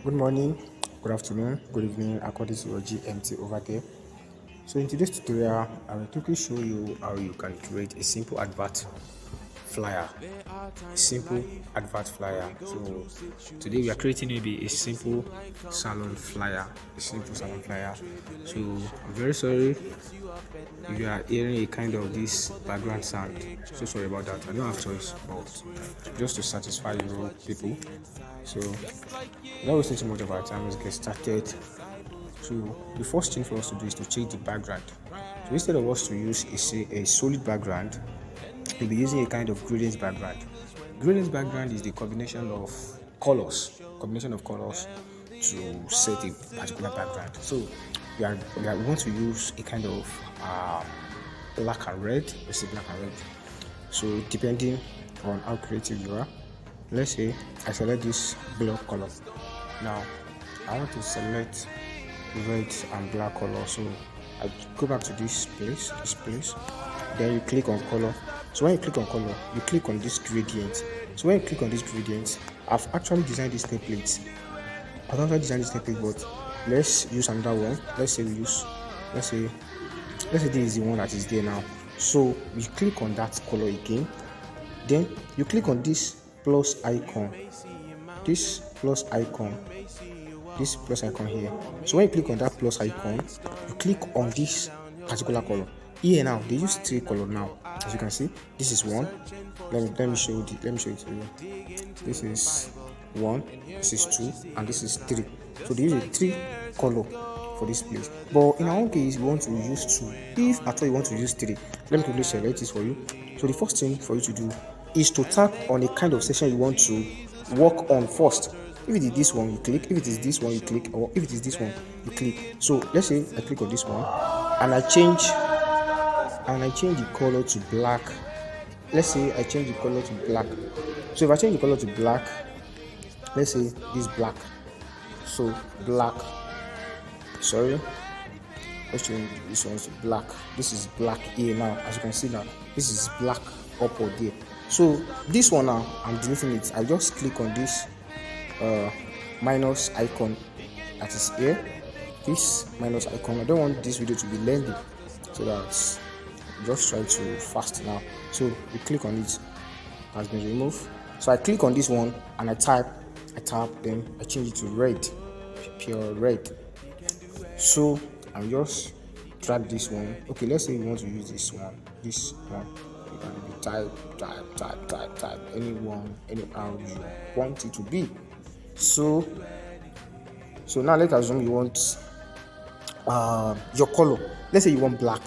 Good morning, good afternoon, good evening, according to your GMT over there. So in today's tutorial, I will quickly show you how you can create a simple advert flyer. A simple advert flyer. So today we are creating maybe a simple salon flyer. A simple salon flyer. So I'm very sorry if you are hearing a kind of this background sound. So sorry about that. I don't have choice, but just to satisfy you people. So without wasting too much of our time, let's get started. So the first thing for us to do is to change the background. So instead of us to use a solid background, we'll be using a kind of gradient background. Gradient background is the combination of colors to set a particular background. So we want to use a kind of black and red. Let's say black and red. So depending on how creative you are, let's say I select this block color. Now I want to select red and black color. So I go back to this place. Then you click on color. So when you click on color, you click on this gradient. So when you click on this gradient, I've actually designed this template. But let's use another one. Let's say this is the one that is there now. So we click on that color again. Then you click on this plus icon. This plus icon here. So when you click on that plus icon, you click on this particular color. Here now they use three color now. As you can see, this is one. Let me show it to you. This is one, this is two, and this is three. So they use a three color for this place. But in our own case, we want to use two. If at all you want to use three, let me quickly select this for you. So the first thing for you to do is to tap on a kind of section you want to work on first. If it is this one, you click. If it is this one, you click. Or if it is this one, you click. So let's say I click on this one and I change the color to black. Let's say I change the color to black. So if I change the color to black, let's say this black. So black. Sorry. Let's change this one to black. This is black here now. As you can see now, this is black up or there. So this one now, I'm deleting it. I just click on this minus icon that is here. This minus icon. I don't want this video to be lengthy, so that's just try to fast now. So we click on it, has been removed. So I click on this one and I tap, then I change it to red, pure red. So I'm just drag this one. Okay, let's say we want to use this one. You can be type anyone, anyhow you want it to be. So now let's assume you want your color. Let's say you want black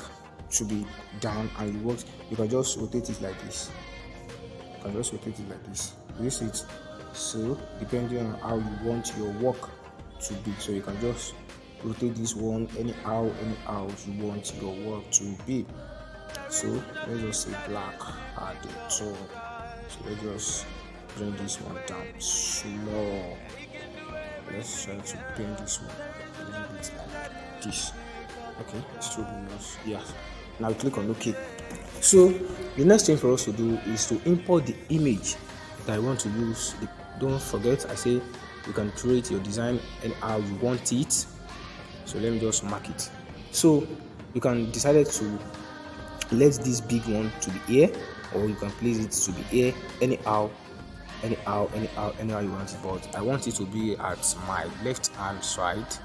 to be down, and you can just rotate it like this. You see it. So depending on how you want your work to be, so you can just rotate this one anyhow you want your work to be. So let's just say black at the top. So let's just bring this one down slow. Let's try to bring this one a little bit like this. Okay, it's too much. Yeah. Now click on OK. So the next thing for us to do is to import the image that I want to use. Don't forget, I say you can create your design and how you want it. So let me just mark it. So you can decide to let this big one to be here, or you can place it to be here anyhow you want it. But I want it to be at my left hand side.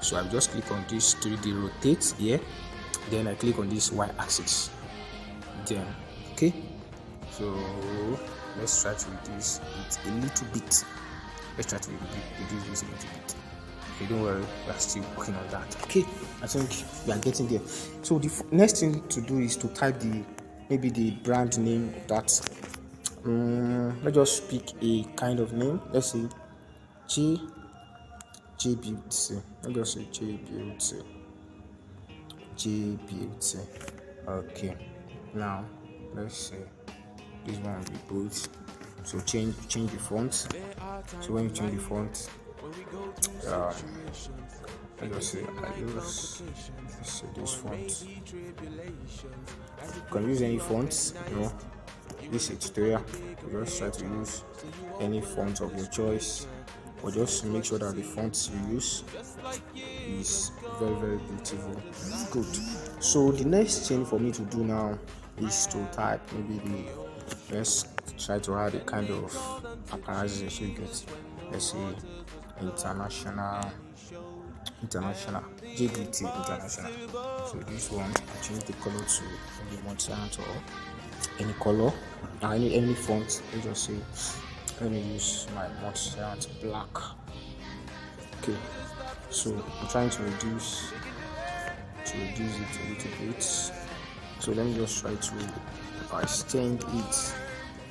So I just click on this 3D rotate here. Then I click on this y-axis. Then okay. So let's try to reduce it a little bit. Reduce this a little bit. Okay, don't worry, we are still working on that. Okay, I think we are getting there. So the next thing to do is to type maybe the brand name of that. Let's just pick a kind of name. Let's say J Beauty. Let's just say J Beauty. Okay. Now let's say this one will be bold. So change the font. So when you change the font, let's just say I use this font. You can use any fonts, this is a tutorial. You just try to use any font of your choice. but just make sure that the font you use is very, very beautiful. Good. So the next thing for me to do now is to type maybe let's try to add a kind of apparazzi you get. Let's say international JBT international. So this one, I change the color to maybe Monsanto or any color, any font. Let's just say let me use my Monsanto black. Okay, so I'm trying to reduce it a little bit. So let me just try to extend it,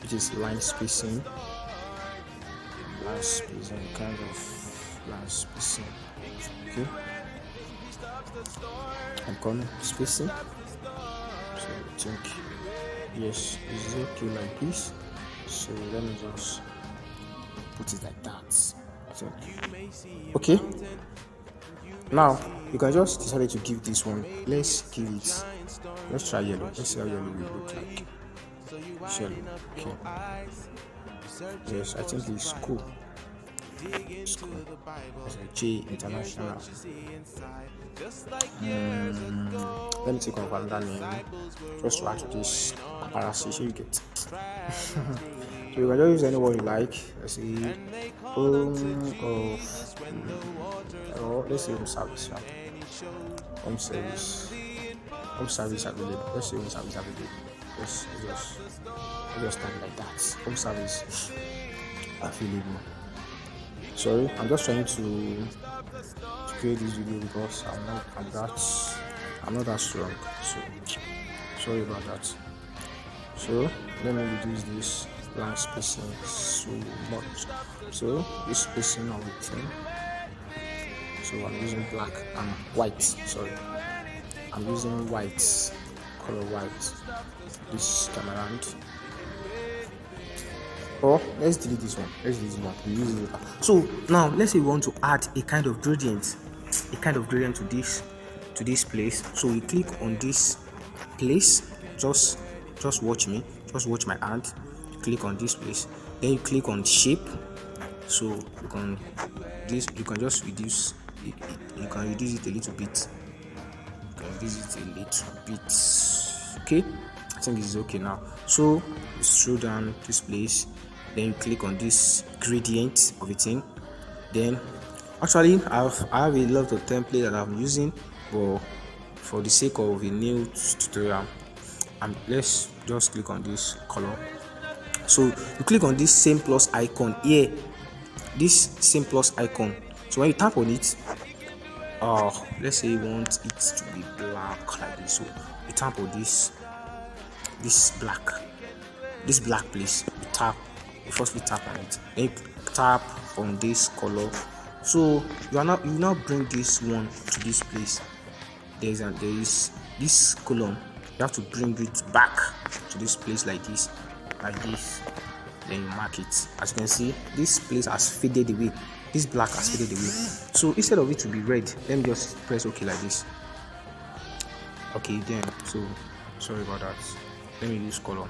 which is line spacing, kind of line spacing. Okay, I'm calling spacing. So I think yes, it's okay like this. So let me just put it like that. I think okay. Now you can just decide to give this one. Let's try yellow. Let's see how yellow will look like. Yellow. Okay. Yes, I think it's cool. It's cool. As a J international. Let me take off another name. Just to add to this apparazzi you get. So you can just use any one you like. Let's see or let's say home service. Home service available. Let's say home service available. Just type like that. Home service available. Sorry, I'm just trying to create this video because I'm not that strong. So sorry about that. So let me reduce this line spacing so much. So this spacing of the thing. So I'm using black and white. Sorry, I'm using white, color white. This time around. Or let's delete this one. We use it later. So now let's say we want to add a kind of gradient to this place. So we click on this place. Just watch me. Just watch my hand. Click on this place. Then you click on shape. So you can just reduce it. You can reduce it a little bit. Okay, I think this is okay now. So you scroll down this place. Then you click on this gradient of a thing. Then actually I have a lot of template that I'm using, but for the sake of a new tutorial, let's just click on this color. So you click on this same plus icon here, this same plus icon. So when you tap on it, let's say you want it to be black like this. So you tap on this black place. You firstly tap on it, then you tap on this color. So you now bring this one to this place. There is this column. You have to bring it back to this place like this. Then you mark it. As you can see, this place has faded away. This black has faded away. So instead of it to be red, let me just press OK like this. Okay, then so sorry about that. Let me use color.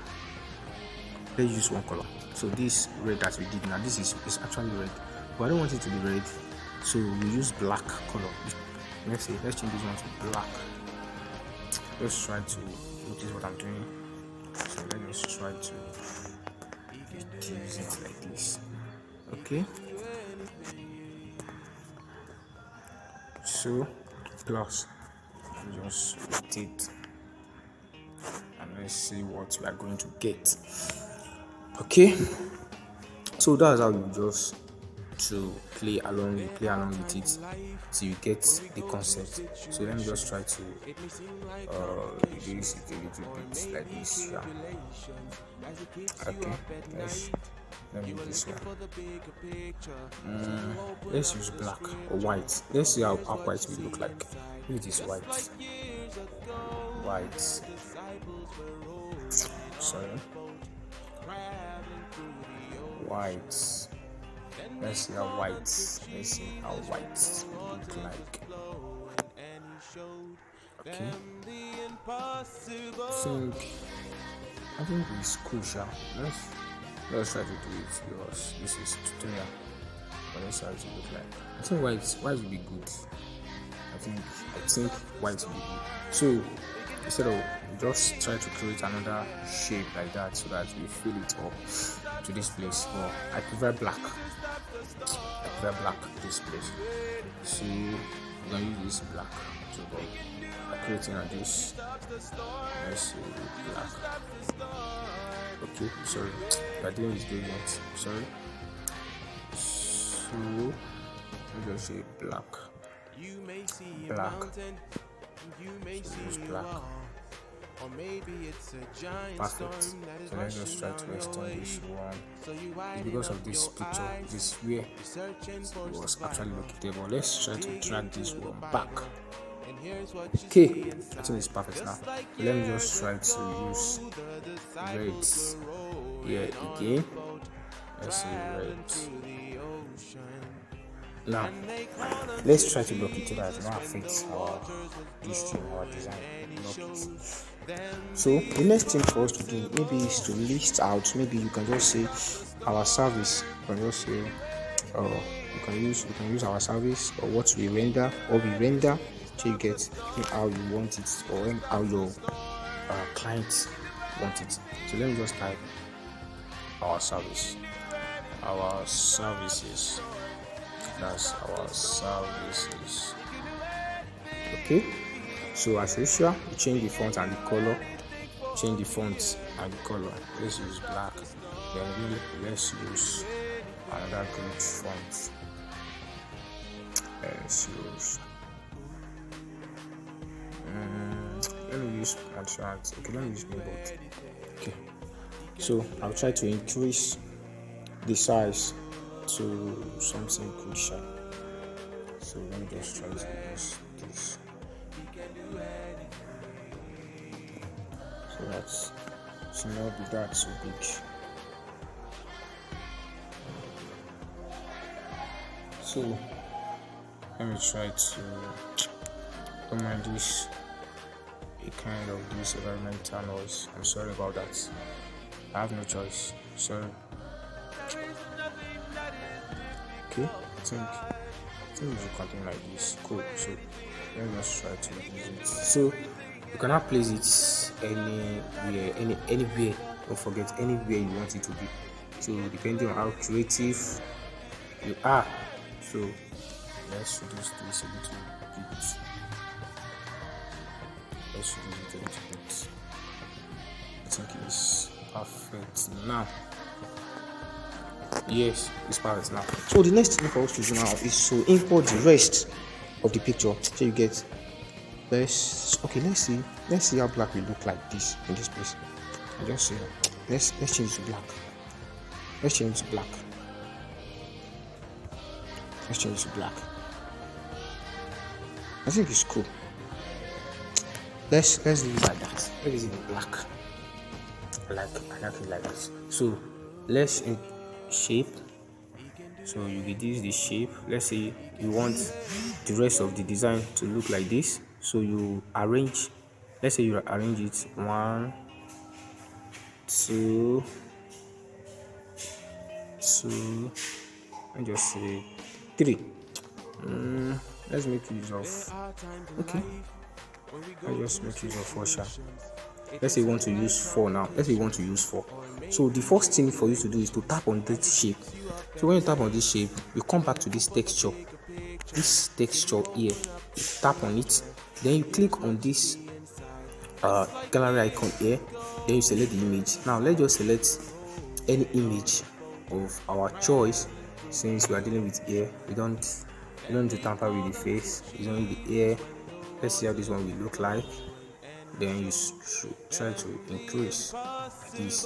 Let's use one color. So this red that we did now, this is actually red, but I don't want it to be red. So we use black color. Let's change this one to black. Let's try to notice what I'm doing. So let's try to reduce it like this. Okay. So plus just rotate and let's see what we are going to get. Okay, so that's how you just to play along with it till you get the concept. So let me just try to reduce it a little bit like this. Yeah. Okay, let me do this one. Let's use black or white. Let's see how white will look like. If it is white. Sorry. White. Let's see how white look like. Okay. I think it's crucial. Let's try to do it because this is tutorial. let's see how it will look like. I think white will be good. I think white will be good. So instead of just try to create another shape like that so that we fill it up to this place. Well, I prefer black. This place. So we're gonna use this black. So by creating on this, let's see black. Okay, sorry, we're doing this gradient. Sorry. So let me just say black. So use black. Perfect. So let's just try to extend this one. Because of this picture, this where it was actually located. But let's try to drag this one back. Okay, I think it's perfect now. So let me just try to use red here again. Let's see red. Now let's try to block it so that it not affect our design. Block it. So the next thing for us to do maybe is to list out. Maybe you can just say our service. You can just say you can use our service or what we render so you get how you want it or how your clients want it. So let me just type our service, our services. That's our services. Okay, so as usual, we change the font and the color. Let's use black. Then let's use another good font. Let's use let me use contrast. Okay, let me use both. Okay, so I'll try to increase the size to something crucial. So let me just try to use this so that should not be that so big. So let me try to don't mind this a kind of this environmental noise. I'm sorry about that. I have no choice. Sorry. Okay, I think we should continue like this. Cool. So let me just try to use it. So you cannot place it anywhere. Don't forget anywhere you want it to be. So depending on how creative you are. So let's reduce this a little bit. I think it's perfect now. Yes, it's perfect now. So the next thing for us to do now is to import the rest of the picture. So you get let's see how black will look like this in this place. I just say let's change it to black. Let's change it to black. I think it's cool. Let's leave it like that. Let it in black. I like it like that. So let's shape. So you reduce the shape. Let's say you want the rest of the design to look like this. So you arrange. Let's say you arrange it 1, 2, and just say 3. Let's make use of. Okay. I just make use of 4 sharp. Let's say you want to use 4 now. So the first thing for you to do is to tap on this shape. So when you tap on this shape, you come back to this texture here. You tap on it, then you click on this gallery icon here. Then you select the image. Now let's just select any image of our choice. Since we are dealing with ear, we don't do tamper with the face. It's only the ear. Let's see how this one will look like. Then you should try to increase this.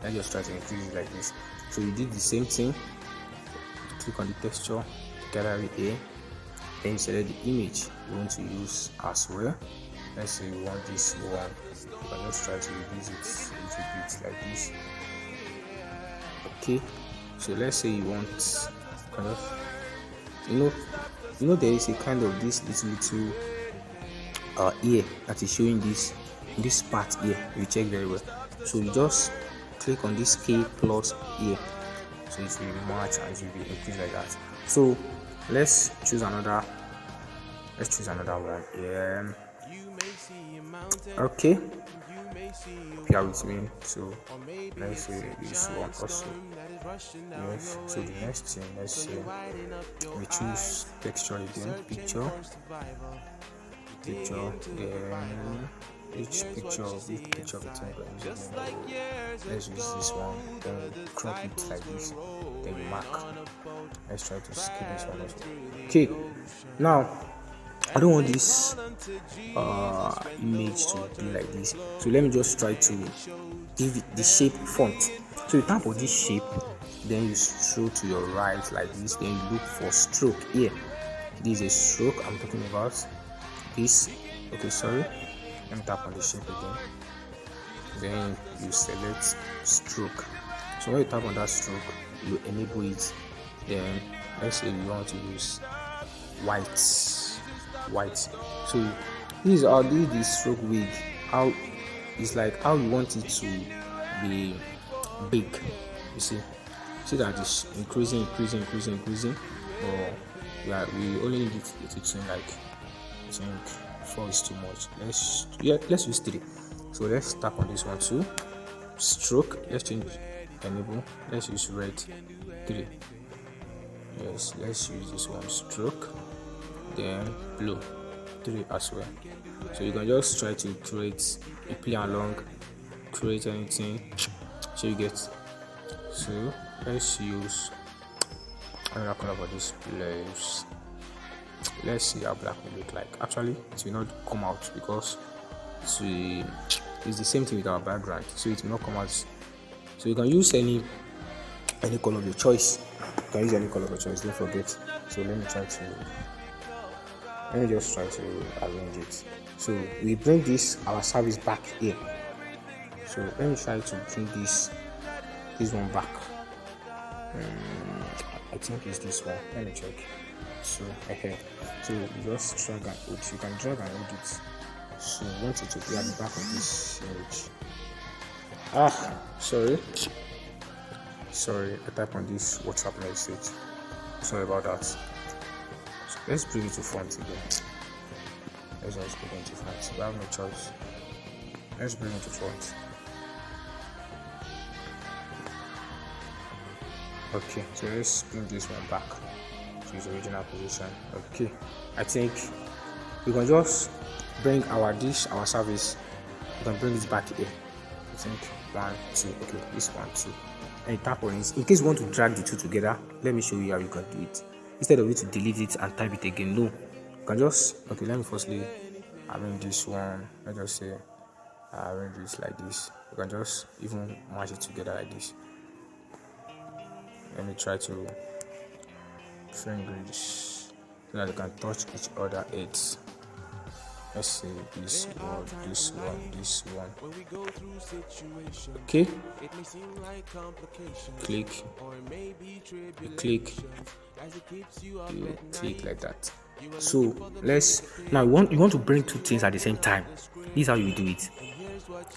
Let's just try to increase it like this. So you did the same thing. Click on the texture gallery here. Then you select the image you want to use as well. Let's say you want this one. You can just try to reduce it a little bit like this. Okay. So let's say you want kind of, you know there is a kind of this little ear that is showing this part here. You check very well. So you just click on this K plus here. So it will match and it will be increased like that. So let's choose another one. Okay, bear with me. So let's say this one also. Yes, so the next thing, let's say we choose texture again, picture, then each picture of the thing we're using. Let's use this one, then we crop it like this, then we mark. Let's try to skip this one also. Okay, now I don't want this image to be like this, so let me just try to give it the shape font. So you tap on this shape, then you scroll to your right like this, then you look for stroke here. This is a stroke I'm talking about. This, okay, sorry, let me tap on the shape again, then you select stroke. So when you tap on that stroke, you enable it. Then let's say you want to use white. So this is the stroke width. How it's like how you want it to be big. You see that it's increasing. Or we only need it to like, I think 4 is too much. Let's use 3. So let's tap on this one too. Stroke. Let's change enable. Let's use red 3. Yes, let's use this one, stroke, then blue 3 as well. So you can just try to create a play along, create anything, so you get. So let's use another color for this place. Let's see how black will look like. Actually, it will not come out because it's the same thing with our background, so it will not come out. So you can use any color of your choice. You can use any color of your choice, don't forget. So let me just try to arrange it. So we bring our service back here. So let me try to bring this one back. I think it's this one. Let me check. So so you just drag and hold. You can drag and hold it. So you want it to be at the back of this image. Sorry, I type on this WhatsApp message. Sorry about that. So let's bring it to front again. Let's just bring it to front. We have no choice. Let's bring it to front. Okay, so let's bring this one back to its original position. Okay, I think we can just bring our service. We can bring it back here. I think 1, 2. Okay, this 1, 2. And you tap on it. In case you want to drag the two together, let me show you how you can do it. Instead of you to delete it and type it again, no, you can just, okay, let me firstly arrange this one. Let's just say arrange this like this. You can just even match it together like this. Let me try to bring this so that they can touch each other heads. Let's say this one. Okay. Click. You click like that. So now you want to bring two things at the same time. This is how you do it.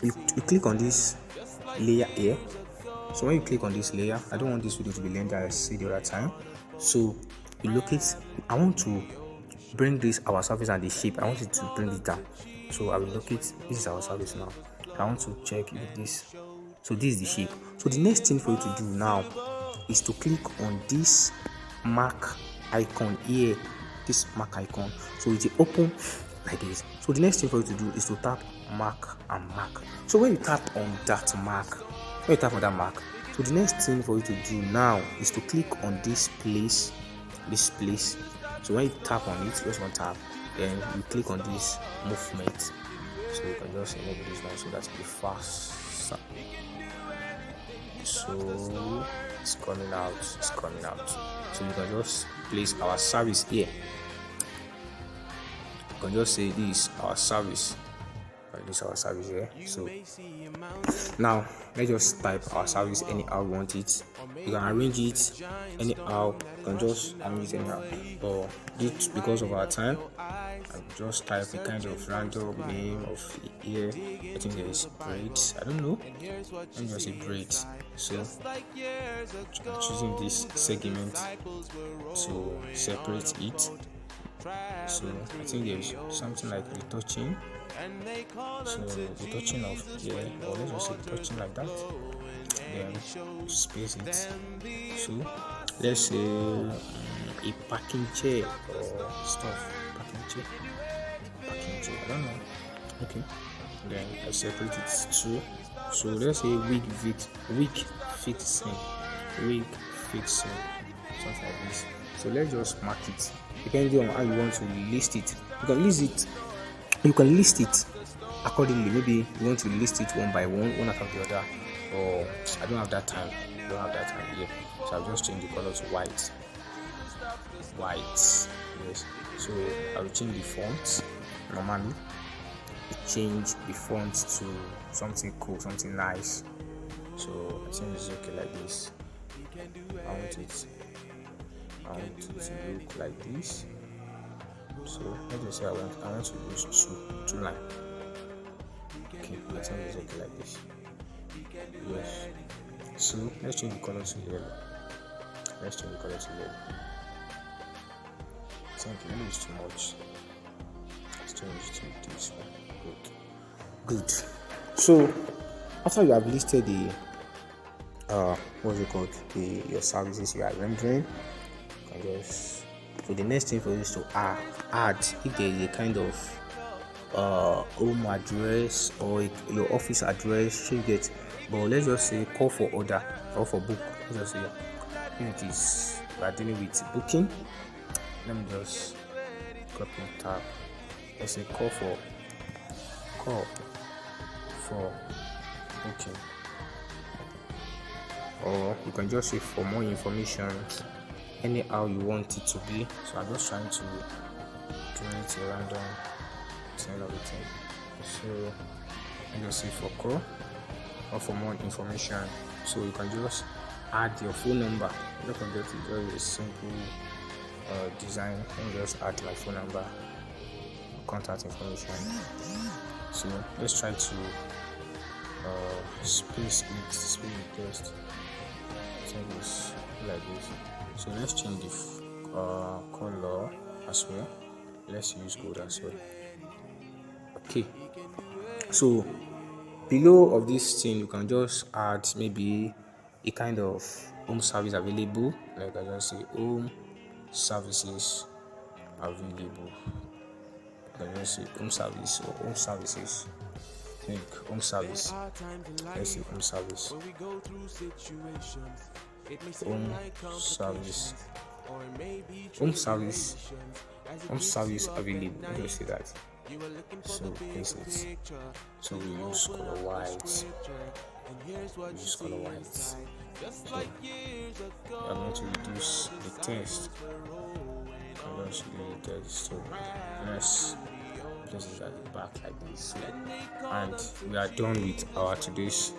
You click on this layer here. So when you click on this layer, I don't want this video to be lengthy as I said the other time. So you locate. I want to bring our surface and the shape. I want it to bring it down. So I will locate. This is our surface now. I want to check if this. So this is the shape. So the next thing for you to do now is to click on this mark icon here. This mark icon. So it will open like this. So the next thing for you to do is to tap mark and mark. So when you tap on that mark, so the next thing for you to do now is to click on this place. So when you tap on it, just one tap, then you click on this movement. So you can just enable this one so that it be fast. So it's coming out. So you can just place our service here. You can just say this our service. This is our service here. So now let's just type our service anyhow we want it. You can arrange it anyhow. You can just arrange it anyhow. But because of our time, just type a kind of random name of here. I think there is braids. I don't know. Let me just say braids. So I'm choosing this segment to separate it. So I think there is something like retouching. So retouching of here, or let's just say retouching like that. Then space it. So let's say a packing chair or stuff. Packing chair. I don't know. Okay. Then I separate it too. So let's say wig fixing, something like this. So let's just mark it depending on how you want to list it. You can list it accordingly. Maybe you want to list it one by one after the other. Or I don't have that time. Yet. So I'll just change the color to white. Yes. So I'll change the font. Normally, change the font to something cool, something nice. So I think it's okay like this. I want it to look like this. So let's just say I want to use two line. Okay, I think it's okay like this. Yes. So let's change the color to yellow. I think yellow is too much. Let's change it to this one. Good. So after you have listed the your services you are rendering, so the next thing for you is to add if there is a kind of home address or your office address, you get. But let's just say call for order or for book. Let's just say if it is we are dealing with booking, let me just copy and tab. Let's say call for booking, or you can just say for more information, anyhow you want it to be. So I'm just trying to create a random thing of it. So I just say for call or for more information. So you can just add your phone number. Don't forget to do a simple design. And just add my phone number, contact information. So let's try to space it test. So it's like this. So let's change the color as well. Let's use gold as well. Okay. So below of this thing, you can just add maybe a kind of home service available. Like I just say home services available. I just say home service or home services. Home service. Let's say home service. Home service available. Let's just say that. So place it. So we use color white. So I'm going to reduce the text. So let's place it at the back like this. And we are done with our today's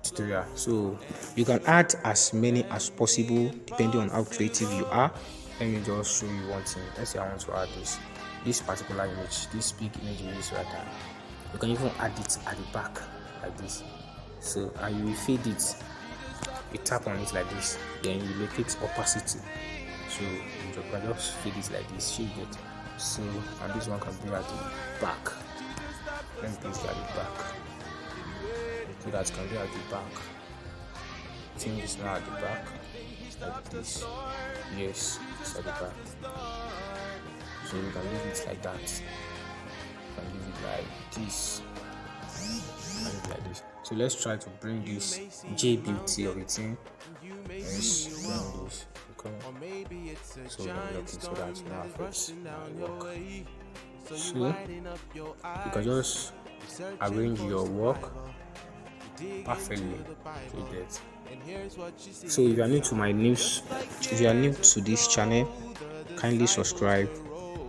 tutorial. So you can add as many as possible depending on how creative you are. Let me just show you one thing. Let's say I want to add this particular image, this big image right now. You can even add it at the back like this. So and you will fade it. You tap on it like this, then you locate opacity. So you can just fade it like this, shade it. So and this one can be at the back. Let me place it at the back. So that can be at the back. Change this now at the back. Like this. Yes, it's at the back. So you can leave it like that. You can leave it like this. Like this. So let's try to bring this J beauty of it in. Let's bring this. So that now affects work. So you can just arrange your work perfectly. So if you are new to this channel, kindly subscribe,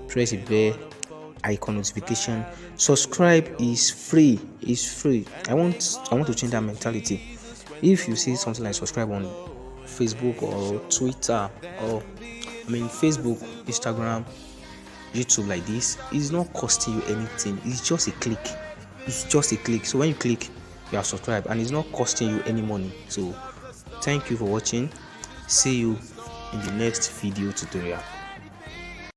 press the bell icon notification. Subscribe is free. I want to change that mentality. If you see something like subscribe on Facebook or Twitter, or Facebook, Instagram, YouTube like this, it's not costing you anything. It's just a click. It's just a click. So when you click, you are subscribed, and it's not costing you any money. So thank you for watching. See you in the next video tutorial.